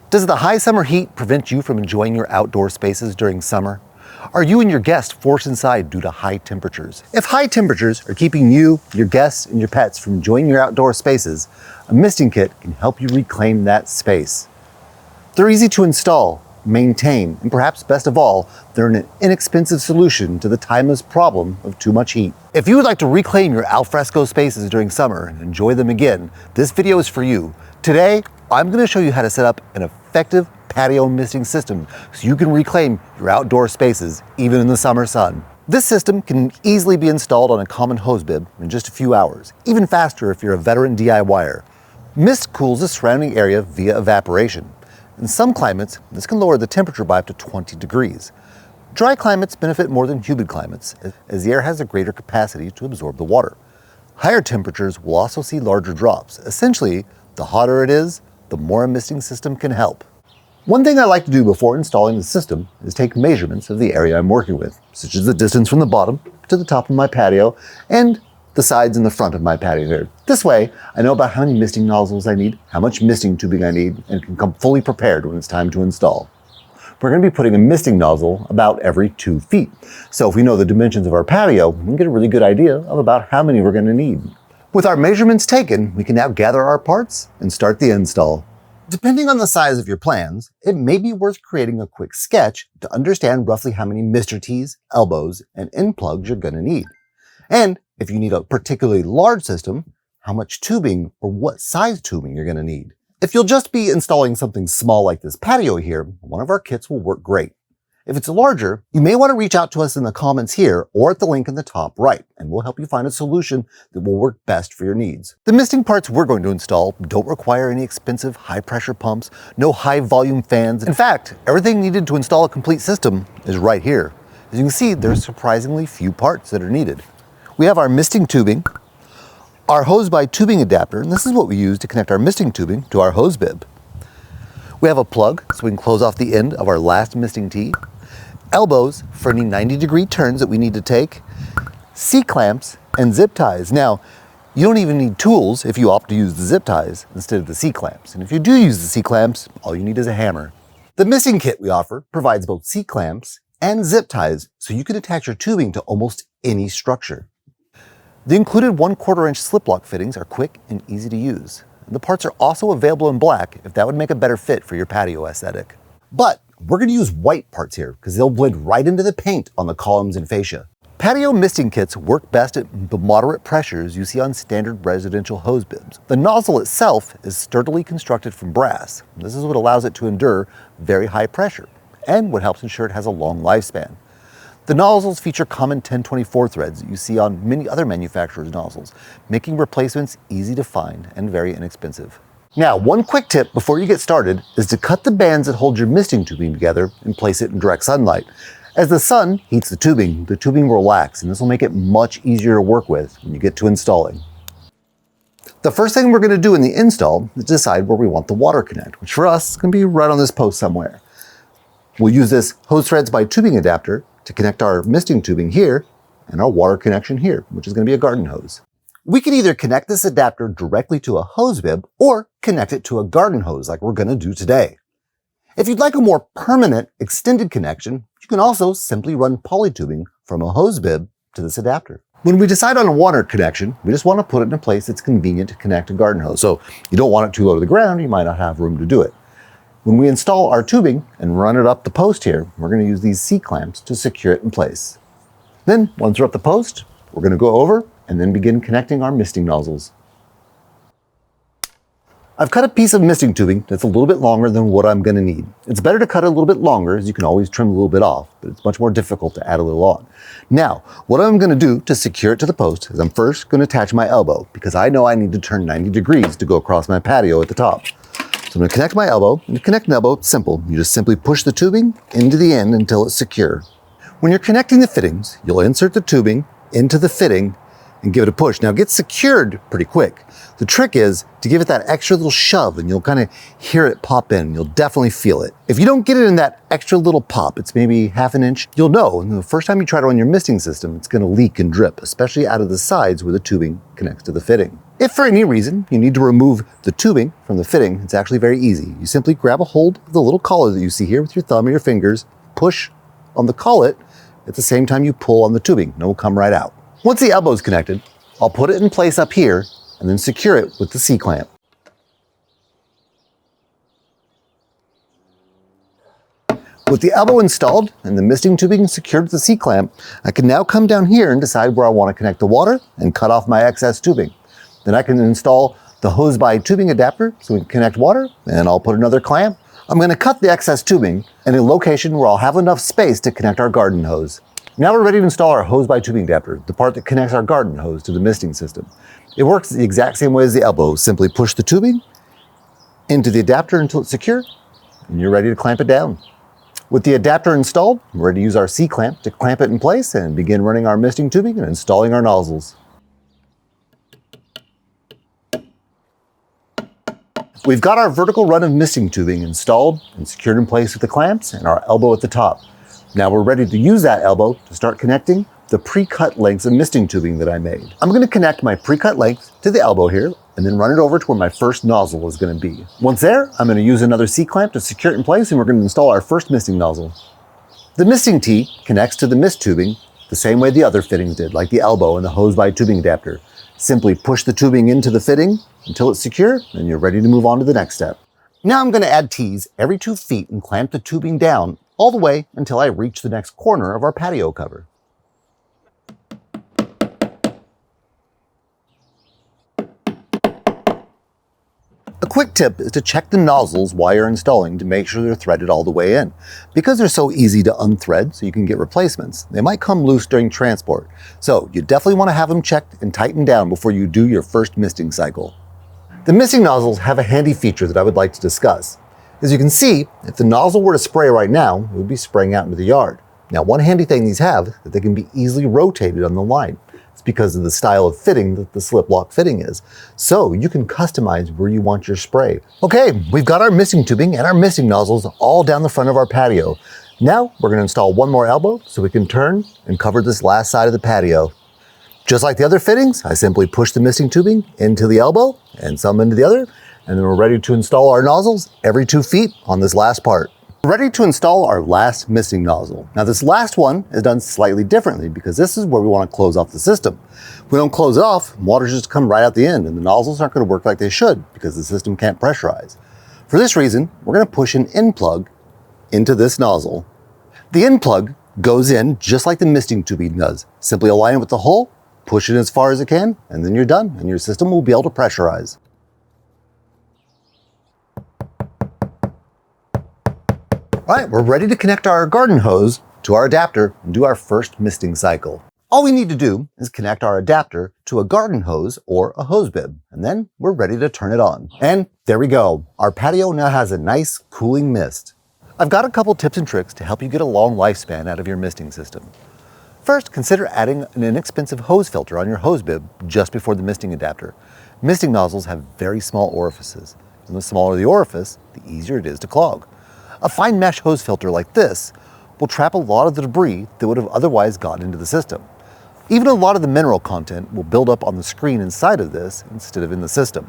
Does the high summer heat prevent you from enjoying your outdoor spaces during summer? Are you and your guests forced inside due to high temperatures? If high temperatures are keeping you, your guests, and your pets from enjoying your outdoor spaces, a misting kit can help you reclaim that space. They're easy to install, maintain, and perhaps best of all, they're an inexpensive solution to the timeless problem of too much heat. If you would like to reclaim your alfresco spaces during summer and enjoy them again, this video is for you. Today, I'm going to show you how to set up an effective patio misting system so you can reclaim your outdoor spaces even in the summer sun. This system can easily be installed on a common hose bib in just a few hours, even faster if you're a veteran DIYer. Mist cools the surrounding area via evaporation. In some climates, this can lower the temperature by up to 20 degrees. Dry climates benefit more than humid climates, as the air has a greater capacity to absorb the water. Higher temperatures will also see larger drops. Essentially, the hotter it is, the more a misting system can help. One thing I like to do before installing the system is take measurements of the area I'm working with, such as the distance from the bottom to the top of my patio and the sides and the front of my patio here. This way, I know about how many misting nozzles I need, how much misting tubing I need, and can come fully prepared when it's time to install. We're going to be putting a misting nozzle about every 2 feet. So if we know the dimensions of our patio, we can get a really good idea of about how many we're going to need. With our measurements taken, we can now gather our parts and start the install. Depending on the size of your plans, it may be worth creating a quick sketch to understand roughly how many Mr. T's, elbows, and end plugs you're going to need. And if you need a particularly large system, how much tubing or what size tubing you're going to need. If you'll just be installing something small like this patio here, one of our kits will work great. If it's larger, you may want to reach out to us in the comments here or at the link in the top right, and we'll help you find a solution that will work best for your needs. The misting parts we're going to install don't require any expensive high-pressure pumps, no high-volume fans. In fact, everything needed to install a complete system is right here. As you can see, there's surprisingly few parts that are needed. We have our misting tubing, our hose by tubing adapter, and this is what we use to connect our misting tubing to our hose bib. We have a plug so we can close off the end of our last misting tee, elbows for any 90-degree turns that we need to take, C-clamps, and zip ties. Now, you don't even need tools if you opt to use the zip ties instead of the C-clamps. And if you do use the C-clamps, all you need is a hammer. The misting kit we offer provides both C-clamps and zip ties so you can attach your tubing to almost any structure. The included 1/4 inch slip lock fittings are quick and easy to use. The parts are also available in black if that would make a better fit for your patio aesthetic. But we're going to use white parts here because they'll blend right into the paint on the columns and fascia. Patio misting kits work best at the moderate pressures you see on standard residential hose bibs. The nozzle itself is sturdily constructed from brass. This is what allows it to endure very high pressure and what helps ensure it has a long lifespan. The nozzles feature common 1024 threads that you see on many other manufacturers' nozzles, making replacements easy to find and very inexpensive. Now, one quick tip before you get started is to cut the bands that hold your misting tubing together and place it in direct sunlight. As the sun heats the tubing will relax, and this will make it much easier to work with when you get to installing. The first thing we're going to do in the install is decide where we want the water connect, which for us is going to be right on this post somewhere. We'll use this hose threads by tubing adapter to connect our misting tubing here and our water connection here, which is going to be a garden hose. We can either connect this adapter directly to a hose bib or connect it to a garden hose like we're going to do today. If you'd like a more permanent extended connection, you can also simply run polytubing from a hose bib to this adapter. When we decide on a water connection, we just want to put it in a place that's convenient to connect a garden hose. So you don't want it too low to the ground, you might not have room to do it. When we install our tubing and run it up the post here, we're going to use these C-clamps to secure it in place. Then, once we're up the post, we're going to go over and then begin connecting our misting nozzles. I've cut a piece of misting tubing that's a little bit longer than what I'm going to need. It's better to cut it a little bit longer, as you can always trim a little bit off, but it's much more difficult to add a little on. Now, what I'm going to do to secure it to the post is I'm first going to attach my elbow, because I know I need to turn 90 degrees to go across my patio at the top. So I'm going to connect my elbow, and to connect an elbow, it's simple. You just simply push the tubing into the end until it's secure. When you're connecting the fittings, you'll insert the tubing into the fitting and give it a push. Now it gets secured pretty quick. The trick is to give it that extra little shove and you'll kind of hear it pop in. You'll definitely feel it. If you don't get it in that extra little pop, it's maybe half an inch, you'll know. And the first time you try to run your misting system, it's going to leak and drip, especially out of the sides where the tubing connects to the fitting. If for any reason you need to remove the tubing from the fitting, it's actually very easy. You simply grab a hold of the little collet that you see here with your thumb or your fingers, push on the collet at the same time you pull on the tubing, and it will come right out. Once the elbow is connected, I'll put it in place up here and then secure it with the C-clamp. With the elbow installed and the misting tubing secured with the C-clamp, I can now come down here and decide where I want to connect the water and cut off my excess tubing. Then I can install the hose-by tubing adapter so we can connect water, and I'll put another clamp. I'm going to cut the excess tubing in a location where I'll have enough space to connect our garden hose. Now we're ready to install our hose-by tubing adapter, the part that connects our garden hose to the misting system. It works the exact same way as the elbow. Simply push the tubing into the adapter until it's secure, and you're ready to clamp it down. With the adapter installed, we're ready to use our C-clamp to clamp it in place and begin running our misting tubing and installing our nozzles. We've got our vertical run of misting tubing installed and secured in place with the clamps and our elbow at the top. Now we're ready to use that elbow to start connecting the pre-cut lengths of misting tubing that I made. I'm going to connect my pre-cut length to the elbow here and then run it over to where my first nozzle is going to be. Once there, I'm going to use another C-clamp to secure it in place, and we're going to install our first misting nozzle. The misting tee connects to the mist tubing the same way the other fittings did, like the elbow and the hose-by tubing adapter. Simply push the tubing into the fitting until it's secure, and you're ready to move on to the next step. Now I'm going to add tees every 2 feet and clamp the tubing down all the way until I reach the next corner of our patio cover. A quick tip is to check the nozzles while you're installing to make sure they're threaded all the way in. Because they're so easy to unthread so you can get replacements, they might come loose during transport. So you definitely want to have them checked and tightened down before you do your first misting cycle. The misting nozzles have a handy feature that I would like to discuss. As you can see, if the nozzle were to spray right now, it would be spraying out into the yard. Now, one handy thing these have is that they can be easily rotated on the line. It's because of the style of fitting that the slip lock fitting is. So you can customize where you want your spray. Okay, we've got our misting tubing and our misting nozzles all down the front of our patio. Now we're going to install one more elbow so we can turn and cover this last side of the patio. Just like the other fittings, I simply push the misting tubing into the elbow and some into the other, and then we're ready to install our nozzles every 2 feet on this last part. We're ready to install our last misting nozzle. Now this last one is done slightly differently because this is where we want to close off the system. If we don't close it off, water just come right out the end and the nozzles aren't going to work like they should because the system can't pressurize. For this reason, we're going to push an end plug into this nozzle. The end plug goes in just like the misting tubing does. Simply align it with the hole, push it as far as it can, and then you're done and your system will be able to pressurize. All right, we're ready to connect our garden hose to our adapter and do our first misting cycle. All we need to do is connect our adapter to a garden hose or a hose bib, and then we're ready to turn it on. And there we go. Our patio now has a nice cooling mist. I've got a couple tips and tricks to help you get a long lifespan out of your misting system. First, consider adding an inexpensive hose filter on your hose bib just before the misting adapter. Misting nozzles have very small orifices, and the smaller the orifice, the easier it is to clog. A fine mesh hose filter like this will trap a lot of the debris that would have otherwise gotten into the system. Even a lot of the mineral content will build up on the screen inside of this instead of in the system.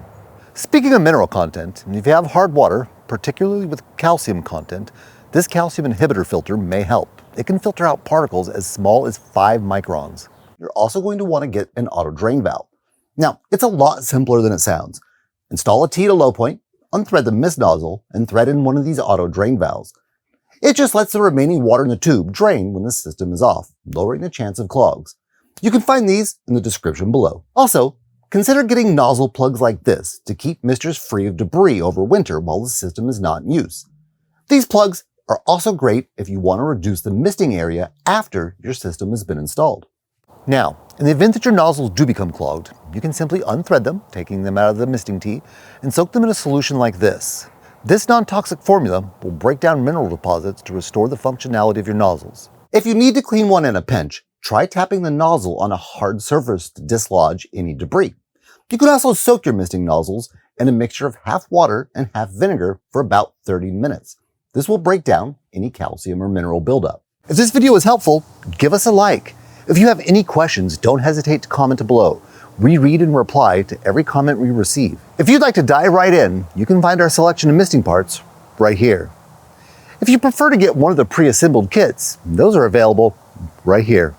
Speaking of mineral content, if you have hard water, particularly with calcium content, this calcium inhibitor filter may help. It can filter out particles as small as 5 microns. You're also going to want to get an auto drain valve. Now, it's a lot simpler than it sounds. Install a T to low point, unthread the mist nozzle, and thread in one of these auto drain valves. It just lets the remaining water in the tube drain when the system is off, lowering the chance of clogs. You can find these in the description below. Also, consider getting nozzle plugs like this to keep misters free of debris over winter while the system is not in use. These plugs are also great if you want to reduce the misting area after your system has been installed. Now, in the event that your nozzles do become clogged, you can simply unthread them, taking them out of the misting tee, and soak them in a solution like this. This non-toxic formula will break down mineral deposits to restore the functionality of your nozzles. If you need to clean one in a pinch, try tapping the nozzle on a hard surface to dislodge any debris. You can also soak your misting nozzles in a mixture of half water and half vinegar for about 30 minutes. This will break down any calcium or mineral buildup. If this video was helpful, give us a like. If you have any questions, don't hesitate to comment below. We read and reply to every comment we receive. If you'd like to dive right in, you can find our selection of misting parts right here. If you prefer to get one of the pre-assembled kits, those are available right here.